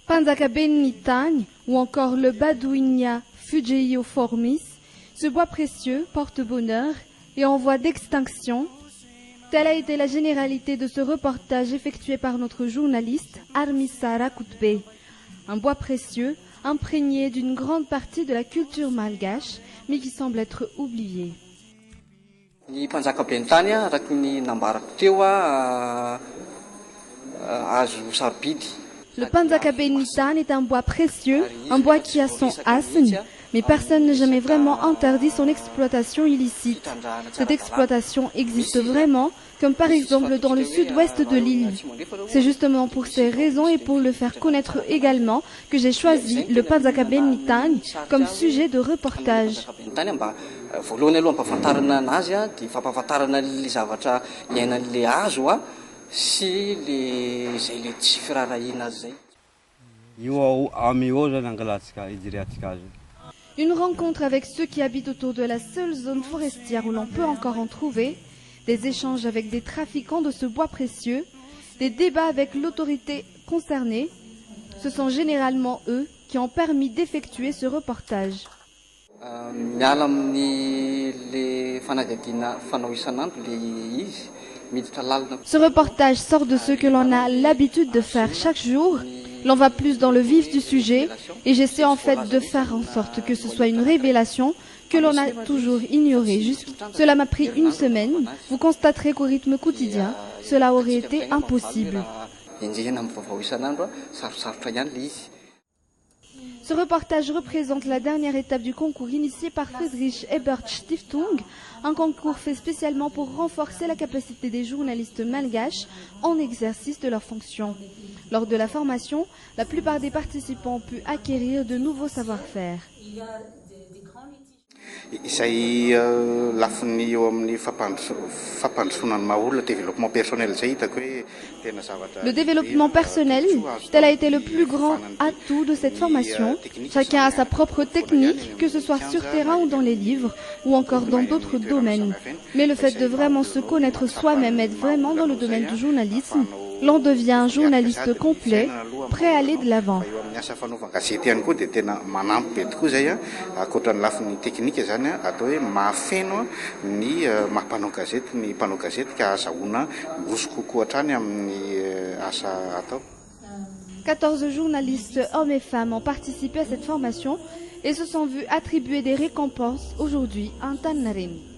Panzakabenitani ou encore le Badouinia fugeiiformis, ce bois précieux porte bonheur et en voie d'extinction. Telle a été la généralité de ce reportage effectué par notre journaliste Armissa Rakoutbe. Un bois précieux imprégné d'une grande partie de la culture malgache, mais qui semble être oublié. Le Panzakabenitani est un bois précieux, un bois qui a son asne, mais personne n'a jamais vraiment interdit son exploitation illicite. Cette exploitation existe vraiment, comme par exemple dans le sud-ouest de l'île. C'est justement pour ces raisons et pour le faire connaître également que j'ai choisi le Panzakabenitani comme sujet de reportage. Une rencontre avec ceux qui habitent autour de la seule zone forestière où l'on peut encore en trouver, des échanges avec des trafiquants de ce bois précieux, des débats avec l'autorité concernée. Ce sont généralement eux qui ont permis d'effectuer ce reportage. Ce reportage sort de ce que l'on a l'habitude de faire chaque jour. L'on va plus dans le vif du sujet et j'essaie en fait de faire en sorte que ce soit une révélation que l'on a toujours ignorée. Cela m'a pris une semaine. Vous constaterez qu'au rythme quotidien, cela aurait été impossible. Ce reportage représente la dernière étape du concours initié par Friedrich Ebert Stiftung, un concours fait spécialement pour renforcer la capacité des journalistes malgaches en exercice de leurs fonctions. Lors de la formation, la plupart des participants ont pu acquérir de nouveaux savoir-faire. Le développement personnel, tel a été le plus grand atout de cette formation. Chacun a sa propre technique, que ce soit sur terrain ou dans les livres, ou encore dans d'autres domaines. Mais le fait de vraiment se connaître soi-même aide vraiment dans le domaine du journalisme. L'on devient un journaliste complet, prêt à aller de l'avant. « 14 journalistes, hommes et femmes, ont participé à cette formation et se sont vus attribuer des récompenses aujourd'hui en Tannarim.